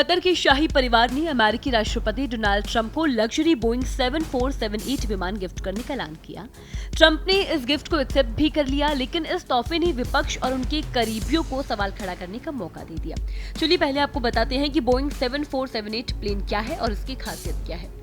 Qatar के शाही परिवार ने अमेरिकी राष्ट्रपति डोनाल्ड ट्रंप को लग्जरी बोइंग 7478 विमान गिफ्ट करने का ऐलान किया। ट्रंप ने इस गिफ्ट को एक्सेप्ट भी कर लिया, लेकिन इस तोहफे ने विपक्ष और उनके करीबियों को सवाल खड़ा करने का मौका दे दिया। चलिए पहले आपको बताते हैं कि बोइंग 7478 प्लेन क्या है और इसकी खासियत क्या है।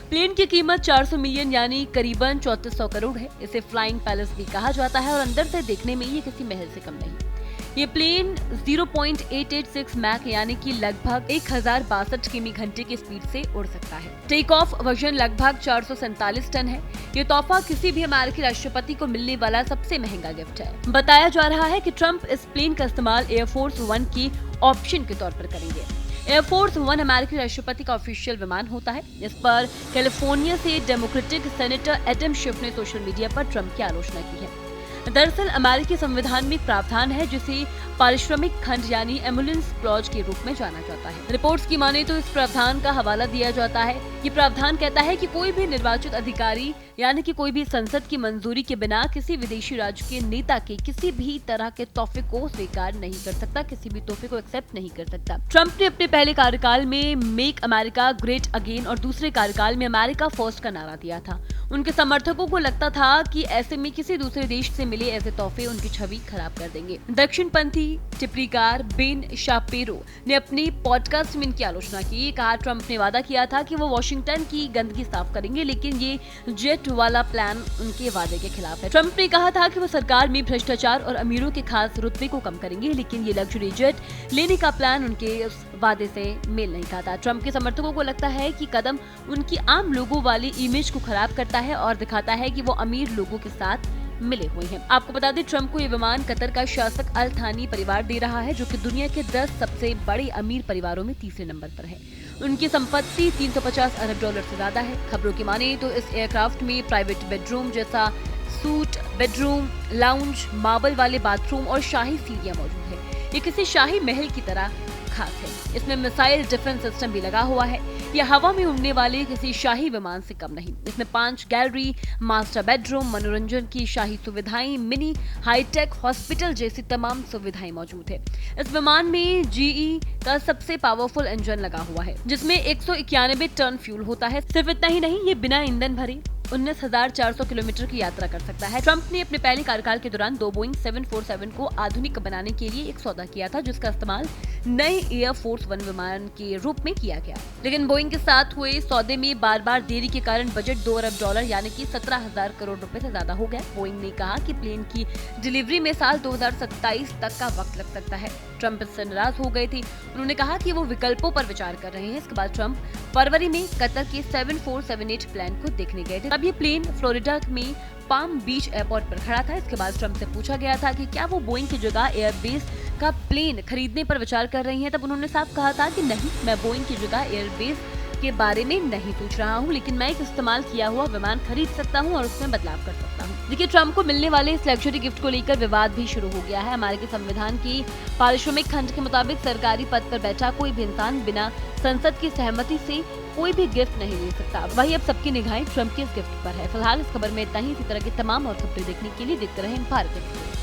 प्लेन की कीमत 400 मिलियन यानी करीबन 3400 करोड़ है। इसे फ्लाइंग पैलेस भी कहा जाता है और अंदर से देखने में ये किसी महल से कम नहीं। ये प्लेन 0.886 मैक यानी कि लगभग 1062 किमी घंटे की स्पीड से उड़ सकता है। टेक ऑफ वजन लगभग 447 टन है। ये तोहफा किसी भी अमेरिकी राष्ट्रपति को मिलने वाला सबसे महंगा गिफ्ट है। बताया जा रहा है कि ट्रंप इस प्लेन का इस्तेमाल एयरफोर्स वन की ऑप्शन के तौर पर करेंगे। एयरफोर्स वन अमेरिकी राष्ट्रपति का ऑफिशियल विमान होता है। इस पर कैलिफोर्निया से डेमोक्रेटिक सेनेटर एडम शिफ ने सोशल मीडिया पर ट्रंप की आलोचना की है। दरअसल अमेरिकी संविधान में एक प्रावधान है जिसे पारिश्रमिक खंड यानी एम्बुलेंस क्लॉज के रूप में जाना जाता है। रिपोर्ट्स की माने तो इस प्रावधान का हवाला दिया जाता है। ये प्रावधान कहता है कि कोई भी निर्वाचित अधिकारी यानी कि कोई भी संसद की मंजूरी के बिना किसी विदेशी राज्य के नेता के किसी भी तरह के तोहफे को स्वीकार नहीं कर सकता, किसी भी तोहफे को एक्सेप्ट नहीं कर सकता। ट्रंप ने अपने पहले कार्यकाल में मेक अमेरिका ग्रेट अगेन और दूसरे कार्यकाल में अमेरिका फर्स्ट का नारा दिया था। उनके समर्थकों को लगता था कि ऐसे में किसी दूसरे देश से मिले ऐसे तोहफे उनकी छवि खराब कर देंगे। दक्षिणपंथी टिप्पणीकार बेन शापेरो ने अपनी पॉडकास्ट में इनकी आलोचना की। कहा ट्रंप ने वादा किया था कि वो वॉशिंगटन की गंदगी साफ करेंगे, लेकिन ये जेट वाला प्लान उनके वादे के खिलाफ है। ट्रंप ने कहा था कि वो सरकार में भ्रष्टाचार और अमीरों के खास रुतबे को कम करेंगे, लेकिन ये लग्जरी जेट लेने का प्लान उनके उस वादे से मेल नहीं खाता। ट्रंप के समर्थकों को लगता है कि कदम उनकी आम लोगों वाली इमेज को खराब करता है और दिखाता है कि वो अमीर लोगों के साथ मिले हुए हैं। आपको बता दें ट्रंप को ये विमान कतर का शासक अल थानी परिवार दे रहा है, जो कि दुनिया के 10 सबसे बड़े अमीर परिवारों में तीसरे नंबर पर है। उनकी संपत्ति 350 अरब डॉलर से ज्यादा है। खबरों की माने तो इस एयरक्राफ्ट में प्राइवेट बेडरूम जैसा सूट बेडरूम, लाउंज, मार्बल वाले बाथरूम और शाही सीढ़ियां मौजूद है। ये किसी शाही महल की तरह खास है। इसमें मिसाइल डिफेंस सिस्टम भी लगा हुआ है। यह हवा में उड़ने वाले किसी शाही विमान से कम नहीं। इसमें 5 गैलरी, मास्टर बेडरूम, मनोरंजन की शाही सुविधाएं, मिनी हाईटेक हॉस्पिटल जैसी तमाम सुविधाएं मौजूद है। इस विमान में जीई का सबसे पावरफुल इंजन लगा हुआ है, जिसमें 191 टन फ्यूल होता है। सिर्फ इतना ही नहीं, ये बिना ईंधन भरे 19,400 किलोमीटर की यात्रा कर सकता है। ट्रंप ने अपने पहले कार्यकाल के दौरान 2 बोइंग 747 को आधुनिक बनाने के लिए एक सौदा किया था, जिसका इस्तेमाल नए एयरफोर्स वन विमान के रूप में किया गया। लेकिन बोइंग के साथ हुए सौदे में बार बार देरी के कारण बजट 2 अरब डॉलर यानी कि 17,000 करोड़ रुपए से ज्यादा हो गया। बोइंग ने कहा कि प्लेन की डिलीवरी में साल 2027 तक का वक्त लग सकता है। ट्रंप इससे नाराज हो गए थे। उन्होंने कहा कि वो विकल्पों पर विचार कर रहे हैं। इसके बाद ट्रंप फरवरी में कतर के 7478 प्लान को देखने गए थे। तब ये प्लेन फ्लोरिडा में पाम बीच एयरपोर्ट पर खड़ा था। इसके बाद ट्रंप से पूछा गया था कि क्या वो बोइंग की जगह एयरबेस का प्लेन खरीदने पर विचार कर रही हैं। तब उन्होंने साफ कहा था कि नहीं, मैं बोइंग की जगह एयरबेस के बारे में नहीं सोच रहा हूं, लेकिन मैं एक इस्तेमाल किया हुआ विमान खरीद सकता हूं और उसमें बदलाव कर सकता हूं। देखिए ट्रंप को मिलने वाले इस लग्जरी गिफ्ट को लेकर विवाद भी शुरू हो गया है। अमेरिकी संविधान की पारिश्रमिक खंड के मुताबिक सरकारी पद पर बैठा कोई भी इंसान बिना संसद की सहमति से कोई भी गिफ्ट नहीं ले सकता। वही अब सबकी निगाहें ट्रंप के इस गिफ्ट पर है। फिलहाल इस खबर में इतना ही। इसी तरह की तमाम और खबरें देखने के लिए देखते रहें भारत एक्सप्रेस।